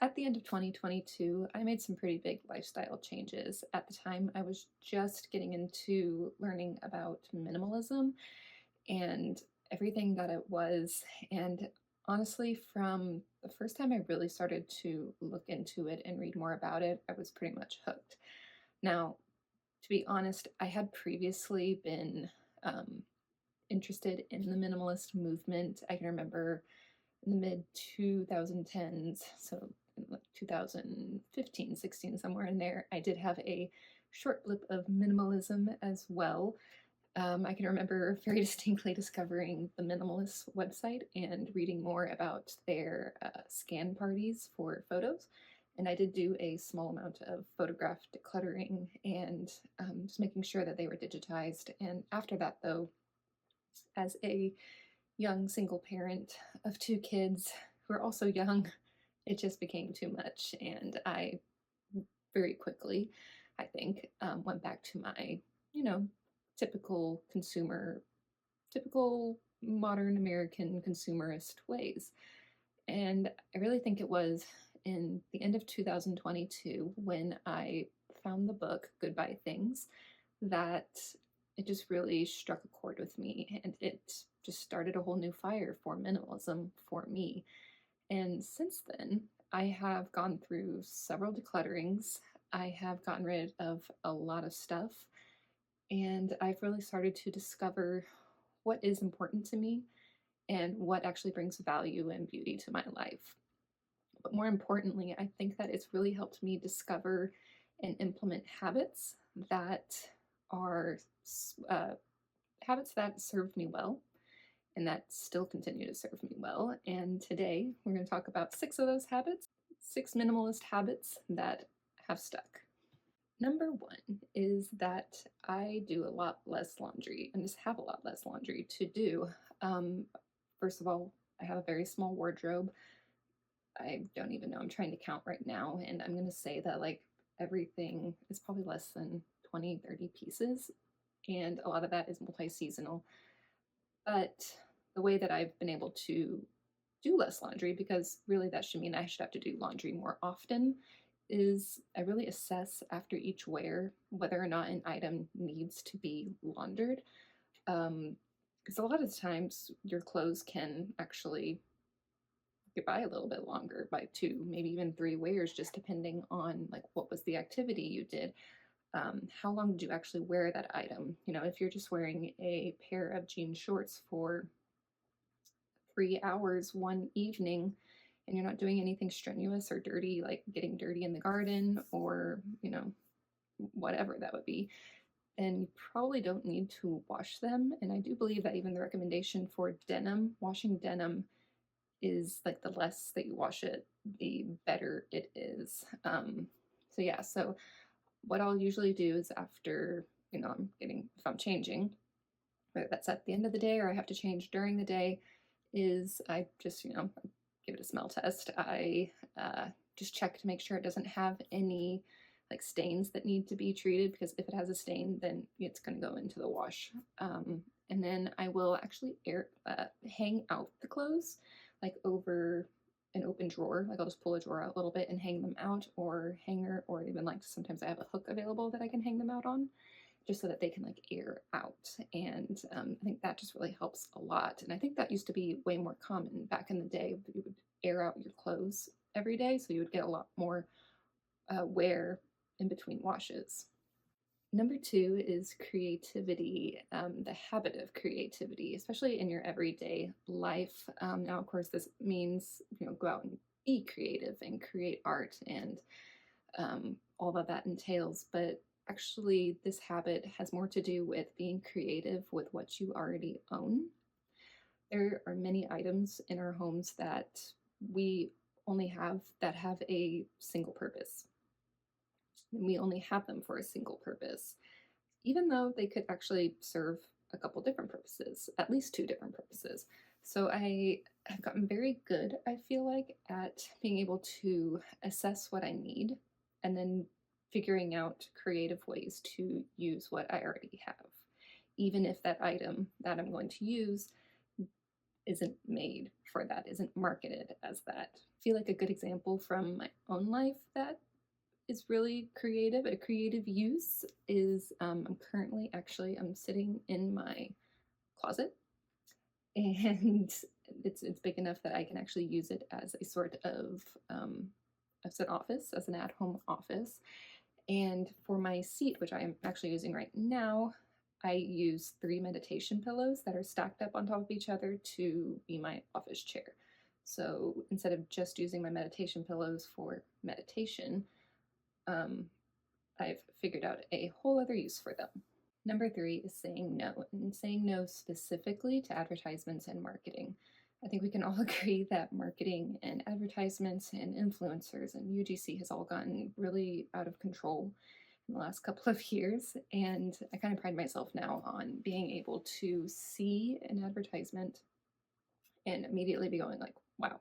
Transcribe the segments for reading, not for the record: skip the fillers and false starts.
At the end of 2022, I made some pretty big lifestyle changes. At the time, I was just getting into learning about minimalism and everything that it was. And honestly, from the first time I really started to look into it and read more about it, I was pretty much hooked. Now, to be honest, I had previously been um, interested in the minimalist movement. I can remember in the mid 2010s, so in like 2015, 16, somewhere in there, I did have a short blip of minimalism as well. I can remember very distinctly discovering the Minimalists website and reading more about their scan parties for photos. And I did do a small amount of photograph decluttering and just making sure that they were digitized. And after that, though, as a young single parent of two kids who are also young, it just became too much. And I very quickly, I think, went back to my, you know, typical consumer, typical modern American consumerist ways. And I really think it was in the end of 2022 when I found the book Goodbye Things that it just really struck a chord with me, and it just started a whole new fire for minimalism for me. And since then, I have gone through several declutterings. I have gotten rid of a lot of stuff, and I've really started to discover what is important to me and what actually brings value and beauty to my life. But more importantly, I think that it's really helped me discover and implement habits that are habits that served me well and that still continue to serve me well. And today we're going to talk about 6 of those habits, 6 minimalist habits that have stuck. Number one is that I do a lot less laundry and just have a lot less laundry to do. First of all, I have a very small wardrobe. I don't even know. I'm trying to count right now, and I'm going to say that like everything is probably less than 20, 30 pieces, and a lot of that is multi-seasonal. But the way that I've been able to do less laundry, because really that should mean I should have to do laundry more often, is I really assess after each wear whether or not an item needs to be laundered. Because a lot of times your clothes can actually get by a little bit longer by 2, maybe even 3 wears, just depending on like what was the activity you did. How long did you actually wear that item? You know, if you're just wearing a pair of jean shorts for 3 hours one evening and you're not doing anything strenuous or dirty, like getting dirty in the garden or, whatever that would be, then you probably don't need to wash them. And I do believe that even the recommendation for denim, washing denim, is like the less that you wash it, the better it is. So what I'll usually do is after, if I'm changing, whether that's at the end of the day or I have to change during the day, is I just, give it a smell test. I just check to make sure it doesn't have any like stains that need to be treated, because if it has a stain, then it's going to go into the wash. And then I will actually hang out the clothes like over an open drawer. Like I'll just pull a drawer out a little bit and hang them out, or hanger, or even like sometimes I have a hook available that I can hang them out on, just so that they can like air out. And I think that just really helps a lot. And I think that used to be way more common back in the day. You would air out your clothes every day, so you would get a lot more wear in between washes. Number 2 is creativity, the habit of creativity, especially in your everyday life. Now, of course, this means, go out and be creative and create art and all that entails. But actually, this habit has more to do with being creative with what you already own. There are many items in our homes that we only have that have a single purpose. We only have them for a single purpose, even though they could actually serve a couple different purposes, at least 2 different purposes. So I have gotten very good, I feel like, at being able to assess what I need and then figuring out creative ways to use what I already have, even if that item that I'm going to use isn't made for that, isn't marketed as that. I feel like a good example from my own life that is really creative, a creative use is I'm currently actually I'm sitting in my closet and it's big enough that I can actually use it as a sort of as an office, as an at-home office. And for my seat, which I am actually using right now, I use three meditation pillows that are stacked up on top of each other to be my office chair. So instead of just using my meditation pillows for meditation, um, I've figured out a whole other use for them. Number three is saying no, and saying no specifically to advertisements and marketing. I think we can all agree that marketing and advertisements and influencers and UGC has all gotten really out of control in the last couple of years. And I kind of pride myself now on being able to see an advertisement and immediately be going like, wow,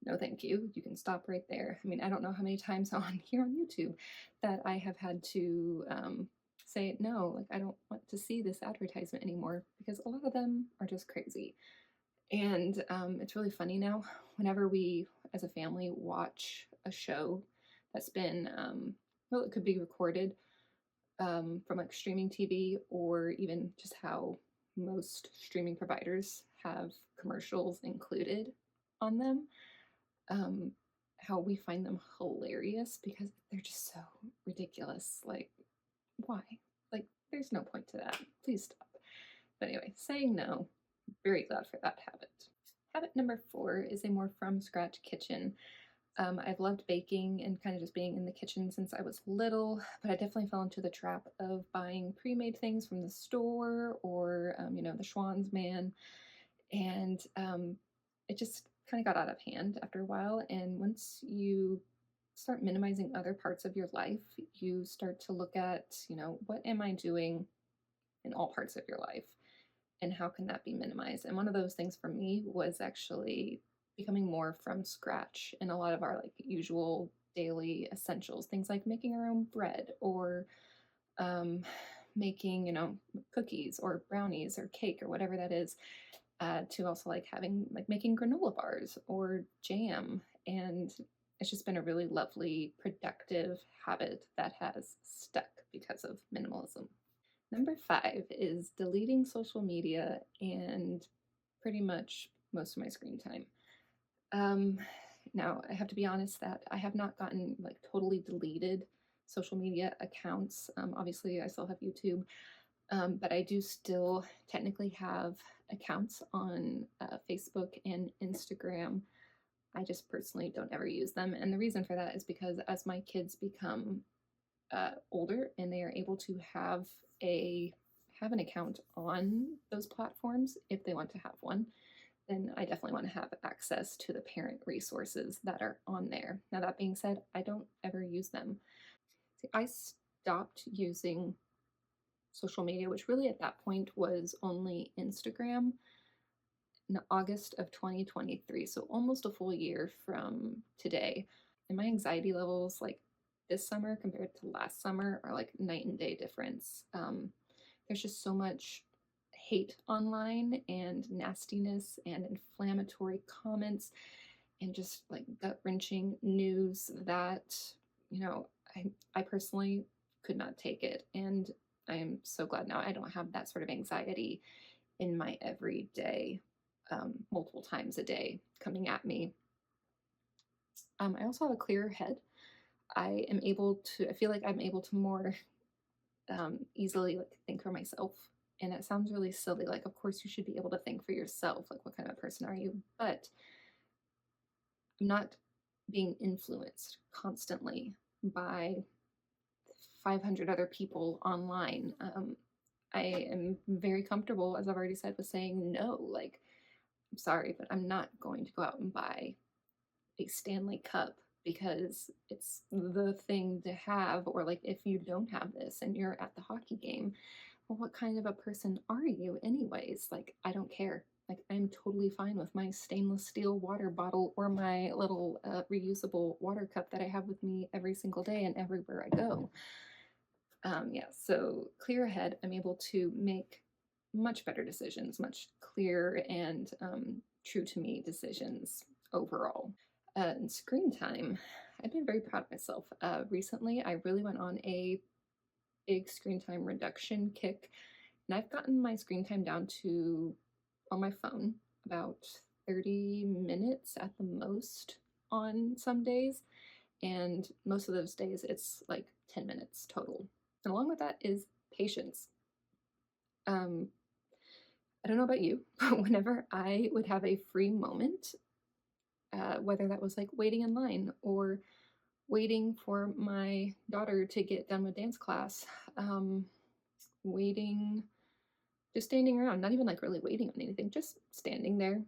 no thank you, you can stop right there. I mean, I don't know how many times on here on YouTube that I have had to say no, like I don't want to see this advertisement anymore because a lot of them are just crazy. And it's really funny now whenever we as a family watch a show that's been well, it could be recorded from like streaming TV or even just how most streaming providers have commercials included on them, um, how we find them hilarious because they're just so ridiculous. Like, why? Like, there's no point to that. Please stop. But anyway, saying no, very glad for that habit. Habit number 4 is a more from scratch kitchen. I've loved baking and kind of just being in the kitchen since I was little, but I definitely fell into the trap of buying pre made things from the store or, the Schwann's man. And it just kind of got out of hand after a while. And once you start minimizing other parts of your life, you start to look at, what am I doing in all parts of your life? And how can that be minimized? And one of those things for me was actually becoming more from scratch in a lot of our like usual daily essentials, things like making our own bread or um, making, cookies or brownies or cake or whatever that is, to also like having like making granola bars or jam. And it's just been a really lovely, productive habit that has stuck because of minimalism. Number 5 is deleting social media and pretty much most of my screen time. Um, Now, I have to be honest that I have not gotten like totally deleted social media accounts. Obviously, I still have YouTube, but I do still technically have accounts on Facebook and Instagram. I just personally don't ever use them. And the reason for that is because as my kids become older and they are able to have an account on those platforms if they want to have one, then I definitely want to have access to the parent resources that are on there. Now that being said, I don't ever use them. See, I stopped using social media, which really at that point was only Instagram, in August of 2023. So almost a full year from today. And my anxiety levels, like this summer compared to last summer, are like night and day difference. There's just so much hate online and nastiness and inflammatory comments and just like gut wrenching news that, you know, I personally could not take it. And I am so glad now I don't have that sort of anxiety in my everyday, multiple times a day coming at me. I also have a clearer head. I feel like I'm able to more easily like think for myself. And it sounds really silly. Like, of course, you should be able to think for yourself. Like, what kind of person are you? But I'm not being influenced constantly by 500 other people online. I am very comfortable, as I've already said, with saying no. Like, I'm sorry, but I'm not going to go out and buy a Stanley Cup because it's the thing to have. Or, like, if you don't have this and you're at the hockey game, well, what kind of a person are you, anyways? Like, I don't care. Like, I'm totally fine with my stainless steel water bottle or my little reusable water cup that I have with me every single day and everywhere I go. Yeah, so clear ahead, I'm able to make much better decisions, much clearer and true to me decisions overall. And screen time, I've been very proud of myself. Recently, I really went on a big screen time reduction kick, and I've gotten my screen time down to, on my phone, about 30 minutes at the most on some days. And most of those days, it's like 10 minutes total. And along with that is patience. Um, I don't know about you, but whenever I would have a free moment, whether that was like waiting in line or waiting for my daughter to get done with dance class, waiting, just standing around, not even like really waiting on anything, just standing there.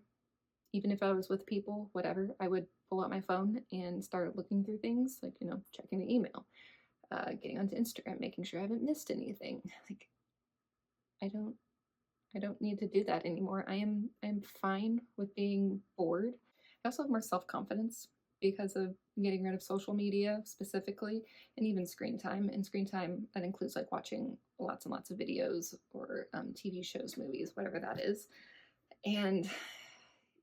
Even if I was with people, whatever, I would pull out my phone and start looking through things, like, checking the email, getting onto Instagram, making sure I haven't missed anything. Like, I don't I don't need to do that anymore. I'm fine with being bored. I also have more self-confidence because of getting rid of social media specifically, and even screen time. And screen time, that includes like watching lots and lots of videos or TV shows, movies, whatever that is. And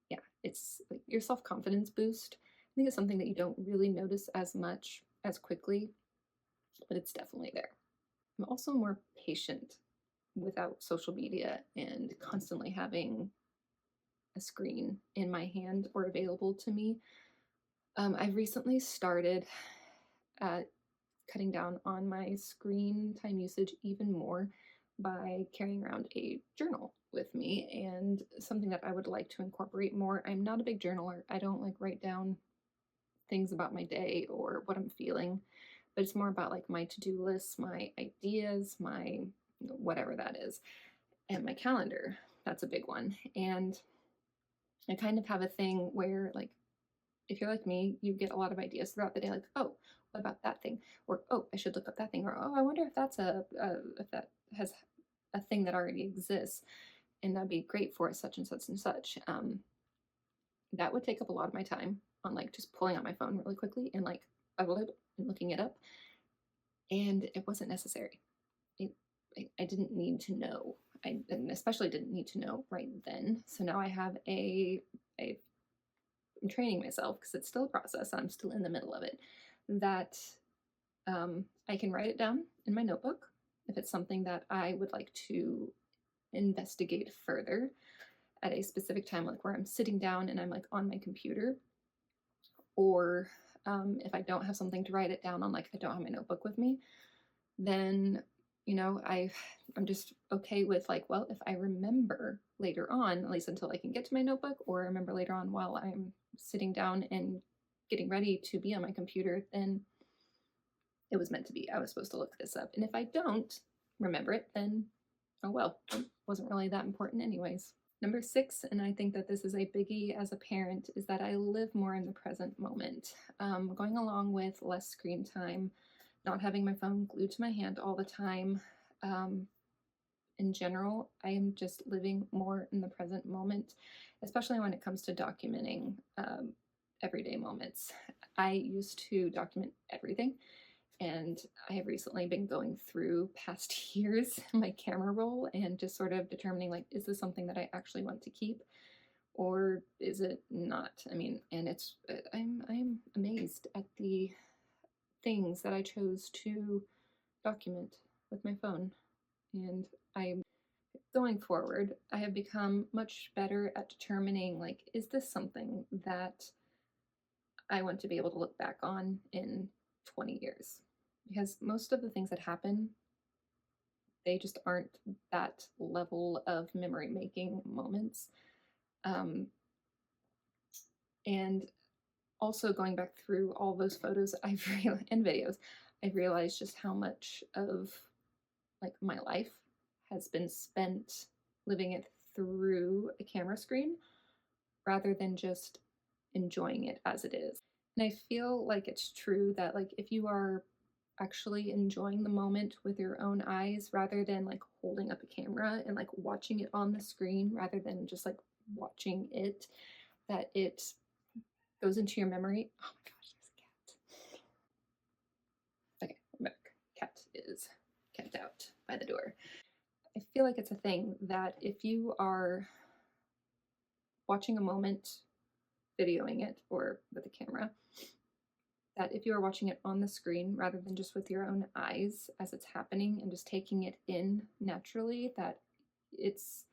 yeah, it's like your self-confidence boost. I think it's something that you don't really notice as much as quickly, but it's definitely there. I'm also more patient without social media and constantly having a screen in my hand or available to me. I've recently started uh, cutting down on my screen time usage even more by carrying around a journal with me, and something that I would like to incorporate more. I'm not a big journaler. I don't like write down things about my day or what I'm feeling, but it's more about like my to-do lists, my ideas, my whatever that is, and my calendar. That's a big one. And I kind of have a thing where, like, if you're like me, you get a lot of ideas throughout the day, like, oh, what about that thing? Or, oh, I should look up that thing. Or, oh, I wonder if that's if that has a thing that already exists and that'd be great for such and such and such. That would take up a lot of my time on like just pulling out my phone really quickly and like and looking it up. And it wasn't necessary. It, I didn't need to know. I especially didn't need to know right then. So now I have I'm training myself because it's still a process. I'm still in the middle of it. That I can write it down in my notebook if it's something that I would like to investigate further at a specific time, like where I'm sitting down and I'm like on my computer, or if I don't have something to write it down on, like I don't have my notebook with me, then I'm just okay with like, well, if I remember later on, at least until I can get to my notebook, or remember later on while I'm sitting down and getting ready to be on my computer, then it was meant to be. I was supposed to look this up. And if I don't remember it, then oh well, it wasn't really that important anyways. Number 6, and I think that this is a biggie as a parent, is that I live more in the present moment. Going along with less screen time, not having my phone glued to my hand all the time. In general, I am just living more in the present moment, especially when it comes to documenting everyday moments. I used to document everything, and I have recently been going through past years my camera roll and just sort of determining, like, is this something that I actually want to keep, or is it not? I mean, and it's I'm amazed at the things that I chose to document with my phone. And I'm going forward, I have become much better at determining, like, is this something that I want to be able to look back on in 20 years? Because most of the things that happen, they just aren't that level of memory making moments. Um, and also going back through all those photos and videos, I've realized just how much of like my life has been spent living it through a camera screen rather than just enjoying it as it is. And I feel like it's true that like if you are actually enjoying the moment with your own eyes rather than like holding up a camera and like watching it on the screen rather than just like watching it, that it goes into your memory. Oh my gosh, there's a cat. Okay, I'm back. Cat is kept out by the door. I feel like it's a thing that if you are watching a moment, videoing it or with a camera, that if you are watching it on the screen rather than just with your own eyes as it's happening and just taking it in naturally, that it's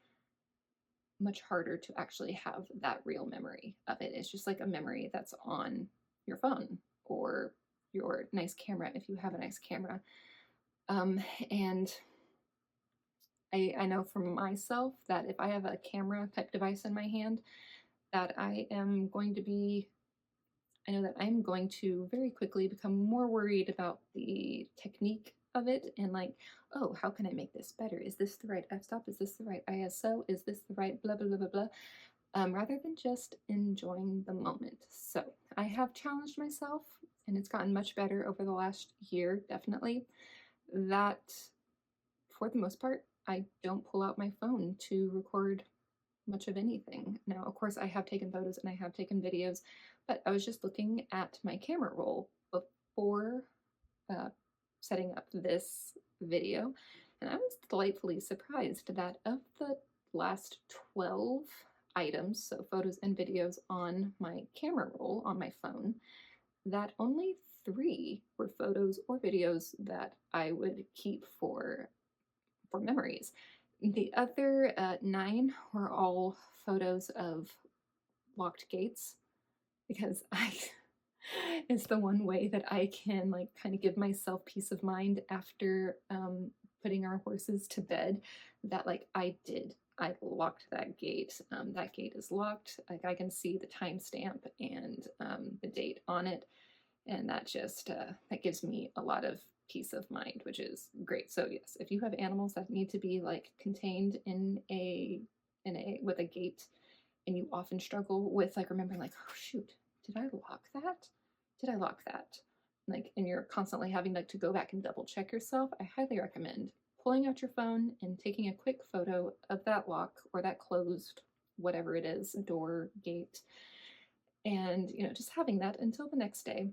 much harder to actually have that real memory of it. It's just like a memory that's on your phone or your nice camera if you have a nice camera. And I know from myself that if I have a camera type device in my hand, that I know that I'm going to very quickly become more worried about the technique of it and like, oh, how can I make this better? Is this the right f-stop? Is this the right ISO? Is this the right blah, blah, blah, blah, blah? Rather than just enjoying the moment. So I have challenged myself and it's gotten much better over the last year, definitely, that for the most part, I don't pull out my phone to record much of anything. Now, of course, I have taken photos and I have taken videos, but I was just looking at my camera roll before uh, setting up this video, and I was delightfully surprised that of the last 12 items, so photos and videos on my camera roll on my phone, that only 3 were photos or videos that I would keep for memories. The other 9 were all photos of locked gates because I it's the one way that I can like kind of give myself peace of mind after putting our horses to bed that like I locked that gate. That gate is locked. Like I can see the timestamp and the date on it, and that just that gives me a lot of peace of mind, which is great. So yes, if you have animals that need to be like contained in a with a gate, and you often struggle with like remembering like, oh shoot, did I lock that? Did I lock that? Like, and you're constantly having like to go back and double check yourself, I highly recommend pulling out your phone and taking a quick photo of that lock or that closed whatever it is, door, gate, and just having that until the next day.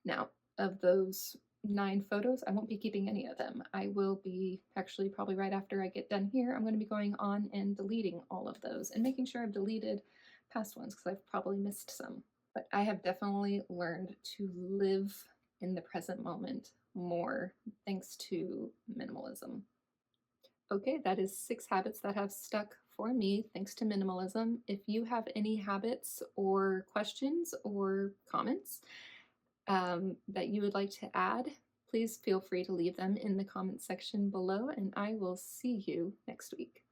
Now, of those 9 photos, I won't be keeping any of them. I will be actually probably right after I get done here, I'm going to be going on and deleting all of those and making sure I've deleted past ones because I've probably missed some. But I have definitely learned to live in the present moment more thanks to minimalism. Okay, that is 6 habits that have stuck for me thanks to minimalism. If you have any habits or questions or comments, that you would like to add, please feel free to leave them in the comments section below, and I will see you next week.